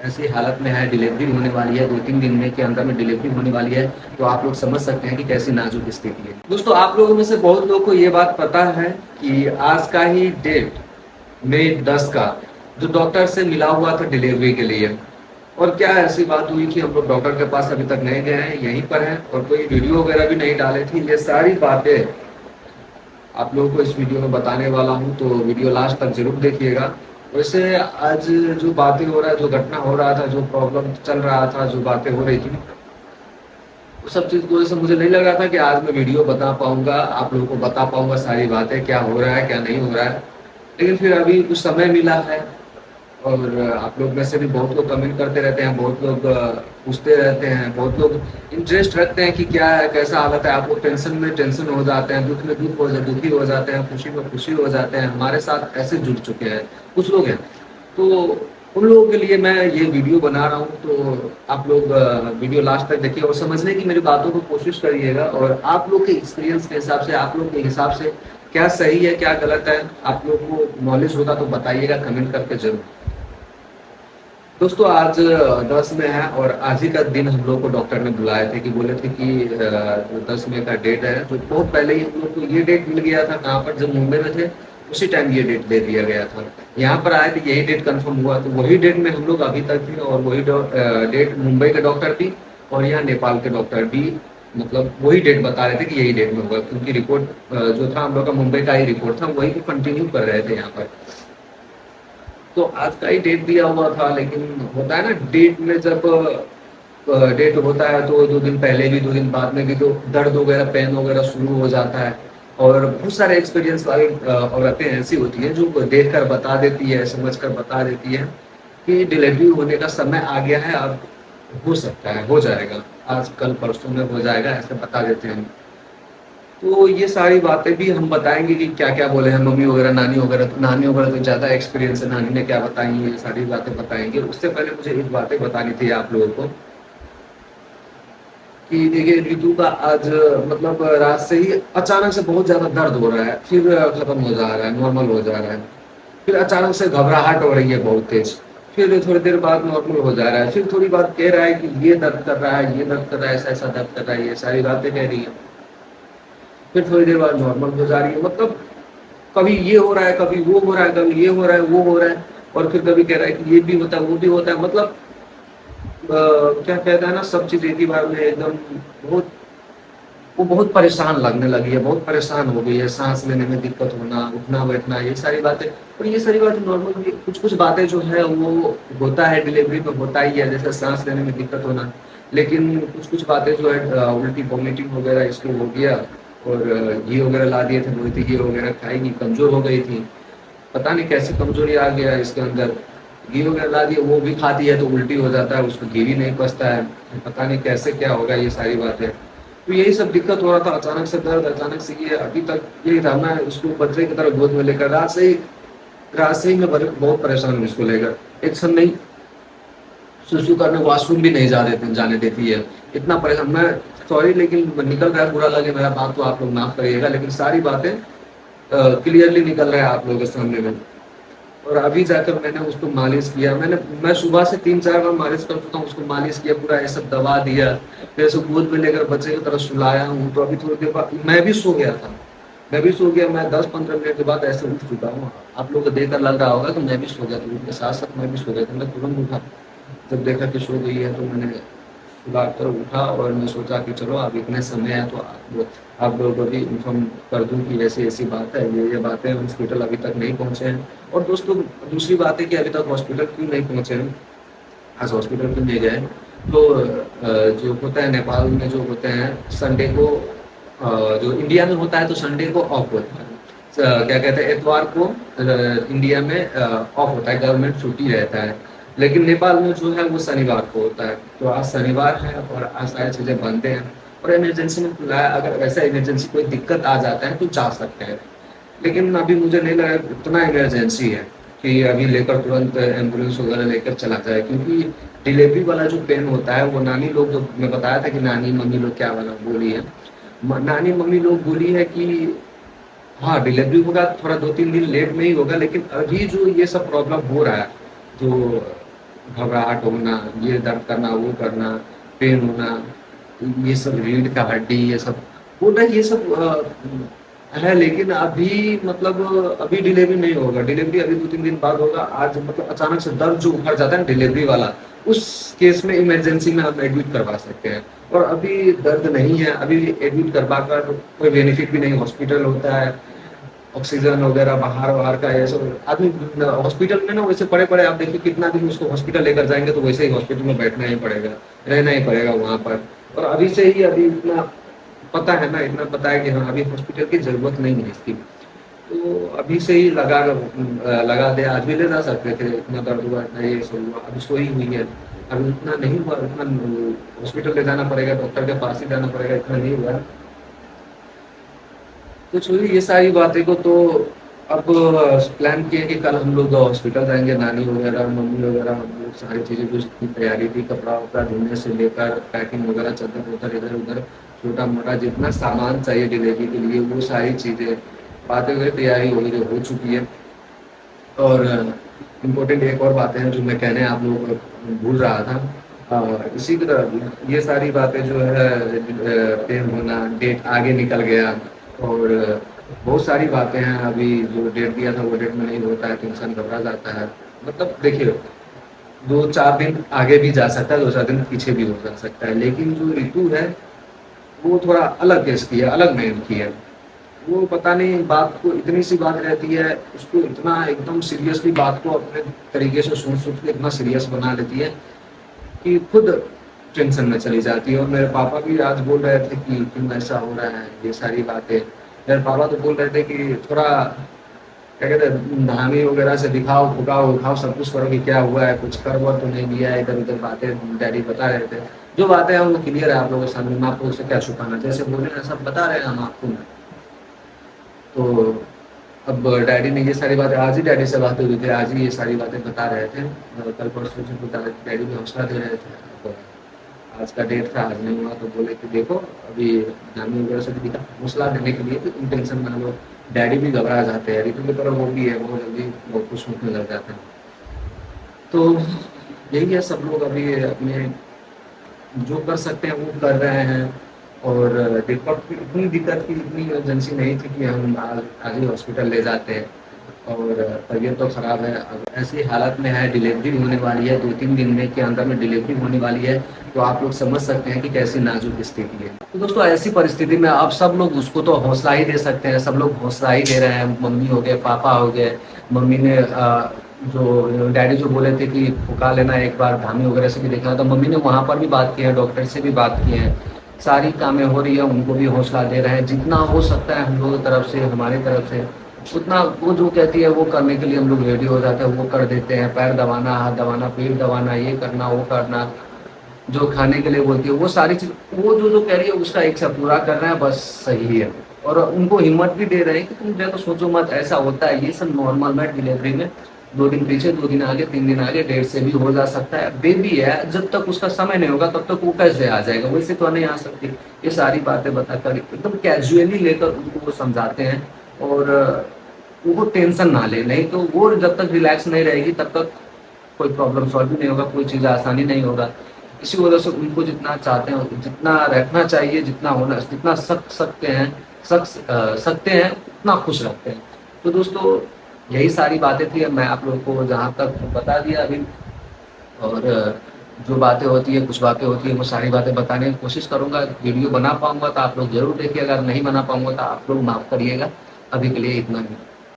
ऐसी हालत में है, डिलीवरी होने वाली है, 2-3 दिन में के अंदर में डिलीवरी होने वाली है, तो आप लोग समझ सकते हैं कि कैसी नाजुक स्थिति है। दोस्तों, आप लोगों में से बहुत लोगों को ये बात पता है कि आज का ही डेट मई 10 का जो डॉक्टर से मिला हुआ था डिलीवरी के लिए, और क्या ऐसी बात हुई कि हम लोग डॉक्टर के पास अभी तक नहीं गए हैं, यहीं पर हैं और कोई वीडियो वगैरह भी नहीं डाले थी। ये सारी बातें आप लोगों को इस वीडियो में बताने वाला हूँ, तो वीडियो लास्ट तक जरूर देखिएगा। वैसे आज जो बातें हो रहा है, जो घटना हो रहा था, जो प्रॉब्लम चल रहा था, जो बातें हो रही थी, वो सब चीज़ की वजह से मुझे नहीं लग रहा था कि आज मैं वीडियो बता पाऊंगा, आप लोगों को बता पाऊंगा सारी बातें, क्या हो रहा है क्या नहीं हो रहा है। लेकिन फिर अभी कुछ समय मिला है, और आप लोग में से भी बहुत लोग कमेंट करते रहते हैं, बहुत लोग पूछते रहते हैं, बहुत लोग इंटरेस्ट रखते हैं कि क्या है, कैसा हालत है। आप लोग टेंशन में टेंशन हो जाते हैं, दुख में दुखी हो जाते हैं, खुशी में खुशी हो जाते हैं। हमारे साथ ऐसे जुड़ चुके हैं कुछ लोग हैं, तो उन लोगों के लिए मैं ये वीडियो बना रहा हूँ। तो आप लोग वीडियो लास्ट तक देखिए और समझने की मेरी बातों को कोशिश करिएगा, और आप लोग के एक्सपीरियंस के हिसाब से, आप लोग के हिसाब से क्या सही है क्या गलत है, आप लोग को नॉलेज होगा तो बताइएगा कमेंट करके जरूर। दोस्तों, आज 10 में है और आज ही का दिन हम लोग को डॉक्टर ने बुलाए थे, कि बोले थे कि 10 मई का डेट है। तो बहुत पहले ही हम लोग को ये डेट मिल गया था, कहाँ पर, जब मुंबई में थे उसी टाइम ये डेट दे दिया गया था। यहाँ पर आए थे, यही डेट कंफर्म हुआ, तो वही डेट में हम लोग अभी तक थे, और वही डेट मुंबई के डॉक्टर भी और यहाँ नेपाल के डॉक्टर भी, मतलब वही डेट बता रहे थे कि यही डेट में होगा, क्योंकि रिपोर्ट जो था हम लोग का मुंबई का ही रिपोर्ट था, वही कंटिन्यू कर रहे थे यहाँ पर। तो आज का ही डेट दिया हुआ था, लेकिन होता है ना डेट में, जब डेट होता है तो 2 दिन पहले भी 2 दिन बाद में भी तो दर्द वगैरह, पेन वगैरह शुरू हो जाता है। और बहुत सारे एक्सपीरियंस वाली औरतें ऐसी होती हैं जो देख कर बता देती है, समझ कर बता देती है कि डिलीवरी होने का समय आ गया है, अब हो सकता है, हो जाएगा, आज कल परसों में हो जाएगा, ऐसे बता देते हैं। तो ये सारी बातें भी हम बताएंगे कि क्या क्या बोले हैं मम्मी वगैरह, नानी वगैरह। तो नानी वगैरह तो ज़्यादा एक्सपीरियंस है, नानी ने क्या बताई है, ये सारी बातें बताएंगे। उससे पहले मुझे एक बातें बतानी थी आप लोगों को कि देखिए, ऋतु का आज मतलब रात से ही अचानक से बहुत ज़्यादा दर्द हो रहा है, फिर खत्म हो जा रहा है, नॉर्मल हो जा रहा है, फिर अचानक से घबराहट हो रही है बहुत तेज, फिर थोड़ी देर बाद नॉर्मल हो जा रहा है, फिर थोड़ी बात कह रहा है कि ये दर्द कर रहा है, ये दर्द कर रहा है, ऐसा ऐसा दर्द कर रहा है, ये सारी बातें कह रही है, फिर थोड़ी देर बाद नॉर्मल हो जा रही है। मतलब कभी ये हो रहा है, कभी वो हो रहा है, कभी ये हो रहा है, वो हो रहा है, और फिर कभी कह रहा है कि ये भी होता है, वो भी होता है। मतलब क्या कहता है ना, सब चीज एक ही बार में एकदम बहुत, वो बहुत परेशान लगने लगी है, बहुत परेशान हो गई है, सांस लेने में दिक्कत होना, उठना बैठना, ये सारी बातें। और ये सारी बातें नॉर्मल, कुछ कुछ बातें जो है वो होता है, डिलीवरी में होता ही है, जैसे सांस लेने में दिक्कत होना। लेकिन कुछ कुछ बातें जो है उल्टी वॉमिटिंग वगैरह इसको हो गया, और घी वगैरह ला दिए थे, बोली थी घी वगैरह खाएगी, कमजोर हो गई थी, पता नहीं कैसी कमजोरी आ गया इसके अंदर। घी वगैरह ला दिए, वो भी खाती है तो उल्टी हो जाता है, उसको घी भी नहीं पचता है, पता नहीं कैसे क्या होगा, ये सारी बातें। तो यही सब दिक्कत हो रहा था, अचानक से दर्द, अचानक से ये, अभी तक यही था। मैं उसको बच्चे की तरह गोद में लेकर रात से ही मैं बहुत परेशान हूँ इसको लेकर। एक क्षण नहीं सुसु करने वॉशरूम भी नहीं जाने देती है, इतना परेशान मैं। सॉरी, लेकिन निकल रहा है, बुरा लगे मेरा बात तो आप लोग माफ करिएगा, लेकिन सारी बातें क्लियरली निकल रहा है आप लोगों के सामने में। और अभी जाकर मैंने उसको मालिश किया, मैं सुबह से 3-4 बार मालिश कर चुका हूँ, उसको मालिश किया, पूरा ये सब दवा दिया, फिर उसको गोद में लेकर बच्चे की तरह सुलाया हूँ। तो अभी थोड़ी देर बाद मैं भी सो गया था, मैं 10-15 मिनट के बाद ऐसे उठ चुका हूँ। आप लोगों को देखकर लग रहा होगा कि मैं भी सो गया था, उनके साथ साथ मैं भी सो गया था। मैं तुरंत उठा, जब देखा कि सो गई है तो मैंने सुला कर उठा, और मैं सोचा कि चलो अब इतने समय है तो आप लोगों को भी इन्फॉर्म कर दूं कि ऐसी ऐसी बात है, ये बातें, हॉस्पिटल अभी तक नहीं पहुंचे हैं। और दोस्तों, दूसरी बात है कि अभी तक हॉस्पिटल क्यों नहीं पहुंचे हैं, आज हॉस्पिटल क्यों नहीं गए। तो जो होता है नेपाल में, जो होते हैं संडे को, जो इंडिया में होता है तो संडे को ऑफ होता है, क्या कहते हैं, एतवार को इंडिया में ऑफ होता है, गवर्नमेंट छुट्टी रहता है। लेकिन नेपाल में जो है वो शनिवार को होता है। तो आज शनिवार है और आज सारी चीज़ें बंद हैं, और इमरजेंसी में खुला है। अगर वैसा इमरजेंसी कोई दिक्कत आ जाता है तो जा सकते हैं, लेकिन अभी मुझे नहीं लगा उतना इमरजेंसी है कि अभी लेकर तुरंत एम्बुलेंस वगैरह लेकर चला जाए। क्योंकि डिलीवरी वाला जो पेन होता है वो नानी लोग, जो मैं बताया था कि नानी मम्मी लोग क्या वाला बोली है, नानी मम्मी लोग बोली है कि हाँ डिलीवरी होगा, थोड़ा 2-3 दिन लेट में ही होगा, लेकिन अभी जो ये सब प्रॉब्लम हो रहा है, जो घबराहट होना, ये दर्द करना, वो करना, पेन होना, ये सब रीढ़ का हड्डी, ये सब होना, ये सब है। लेकिन अभी मतलब अभी डिलीवरी नहीं होगा, डिलीवरी अभी 2-3 दिन बाद होगा। आज मतलब अचानक से दर्द जो उखड़ जाता है ना डिलीवरी वाला, उस केस में इमरजेंसी में हम एडमिट करवा सकते हैं। और अभी दर्द नहीं है, अभी एडमिट करवा कर कोई बेनिफिट भी नहीं। हॉस्पिटल होता है, ऑक्सीजन वगैरह बाहर बाहर का, ये सब आदमी हॉस्पिटल में ना वैसे पड़े पड़े, आप देखिए कितना दिन उसको हॉस्पिटल लेकर जाएंगे तो वैसे ही हॉस्पिटल में बैठना ही पड़ेगा, रहना ही पड़ेगा वहां पर। और अभी से ही अभी इतना पता है ना, इतना पता है कि हाँ अभी हॉस्पिटल की जरूरत नहीं है इसकी, तो अभी से ही लगा दे। आज भी ले जा सकते थे, इतना दर्द हुआ, इतना ये सब हुआ, अभी सोई हुई है, अभी इतना नहीं हुआ, इतना हॉस्पिटल ले जाना पड़ेगा, डॉक्टर के पास ही जाना पड़ेगा, इतना नहीं हुआ। तो छोड़िए ये सारी बातें को, तो अब प्लान किए कि कल हम लोग हॉस्पिटल जाएंगे, नानी वगैरह, मम्मी वगैरह, हम लोग सारी चीज़ें जो जितनी तैयारी थी, कपड़ा वपड़ा धुलने से लेकर पैकिंग वगैरह, चादर उधर इधर उधर छोटा मोटा जितना सामान चाहिए डिलीवरी के लिए, वो सारी चीज़ें बातें हुए, तैयारी हो चुकी है। और इम्पोर्टेंट एक और बातें हैं जो मैं कहने आप लोगों को भूल रहा था। इसी तरह ये सारी बातें जो है, पेन होना, डेट आगे निकल गया, और बहुत सारी बातें हैं। अभी जो डेट दिया था वो डेट में नहीं होता है तो इंसान घबरा जाता है। मतलब देखिए 2-4 दिन आगे भी जा सकता है, 2-4 दिन पीछे भी हो जा सकता है, लेकिन जो ऋतु है वो थोड़ा अलग केस की है, अलग मेल की है। वो पता नहीं बात को, इतनी सी बात रहती है उसको इतना एकदम सीरियसली, बात को अपने तरीके से सोच सोच के इतना सीरियस बना लेती है कि खुद टेंशन में चली जाती है। और मेरे पापा भी आज बोल रहे थे कि क्यों ऐसा हो रहा है, ये सारी बातें। मेरे पापा तो बोल रहे थे कि थोड़ा क्या कहते हैं, धामी वगैरह से दिखाओ, फुकाओ उठाओ, सब कुछ करो कि क्या हुआ है, कुछ कर वो तो नहीं दिया है, इधर उधर बातें डैडी बता रहे थे। जो बातें हैं वो क्लियर है आप लोगों के सामने, मैं आप लोगों से क्या छुपाना, जैसे बोले ना सब बता रहे हैं हम आपको। तो अब डैडी ने ये सारी बातें, आज ही डैडी से बातें हुई थी, आज ही ये सारी बातें बता रहे थे। कल परसों से तो डैडी भी हौसला दे रहे थे। तो आज का डेट था, आज नहीं हुआ, तो बोले कि देखो अभी नानी वगैरह से भी दिखा, हौसला देने के लिए कि तुम टेंशन ना लो। डैडी भी घबरा जाते हैं, रितु की तरह वो भी है, बहुत जल्दी बहुत खुश होने लग जाते हैं। तो यही है, सब लोग अभी अपने जो कर सकते हैं वो कर रहे हैं। और दीपक की इतनी दिक्कत की, इतनी इमरजेंसी नहीं थी कि हम आज आज ही हॉस्पिटल ले जाते हैं। और तबीयत तो ख़राब है, अब ऐसी हालत में है, डिलीवरी होने वाली है, 2-3 दिन में के अंदर में डिलीवरी होने वाली है। तो आप लोग समझ सकते हैं कि कैसी नाजुक स्थिति है। तो दोस्तों ऐसी परिस्थिति में आप सब लोग उसको तो हौसला ही दे सकते हैं, सब लोग हौसला ही दे रहे हैं। मम्मी हो गए, पापा हो गए, मम्मी ने जो डैडी जो बोले थे कि फुका लेना एक बार, धामी वगैरह से भी देखना, तो मम्मी ने वहाँ पर भी बात की है, डॉक्टर से भी बात की है, सारी कामें हो रही है, उनको भी हौसला दे रहे हैं। जितना हो सकता है हम लोगों की तरफ से, हमारी तरफ से, उतना वो जो कहती है वो करने के लिए हम लोग रेडी हो जाते हैं, वो कर देते हैं। पैर दबाना, हाथ दबाना, पेट दबाना, ये करना वो करना, जो खाने के लिए बोलती है वो सारी चीज़, वो जो जो कह रही है उसका इच्छा पूरा कर रहे हैं, बस सही है। और उनको हिम्मत भी दे रहे हैं कि तुम जो तो सोचो मत, ऐसा होता है, ये सब नॉर्मल है डिलीवरी में। 2 दिन पीछे, 2 दिन आगे, 3 दिन आगे, डेट से भी हो जा सकता है। बेबी है, जब तक उसका समय नहीं होगा तब तक वो कैसे आ जाएगा, वैसे तो नहीं आ सकती। ये सारी बातें बताकर एकदम कैजुअली लेकर उनको वो समझाते हैं, और वो टेंशन ना ले, नहीं तो वो जब तक रिलैक्स नहीं रहेगी तब तक कोई प्रॉब्लम सॉल्व भी नहीं होगा, कोई चीज़ आसानी नहीं होगा। इसी वजह से उनको जितना चाहते हैं, जितना रखना चाहिए, जितना होना, जितना सकते हैं उतना खुश रखते हैं। तो दोस्तों यही सारी बातें थी, मैं आप लोगों को जहाँ तक बता दिया अभी। और जो बातें होती है, कुछ बातें होती है, वो सारी बातें बताने की कोशिश करूँगा। वीडियो बना पाऊँगा तो आप लोग ज़रूर देखिए, अगर नहीं बना पाऊँगा तो आप लोग माफ़ करिएगा। अभी के लिए इतना ही।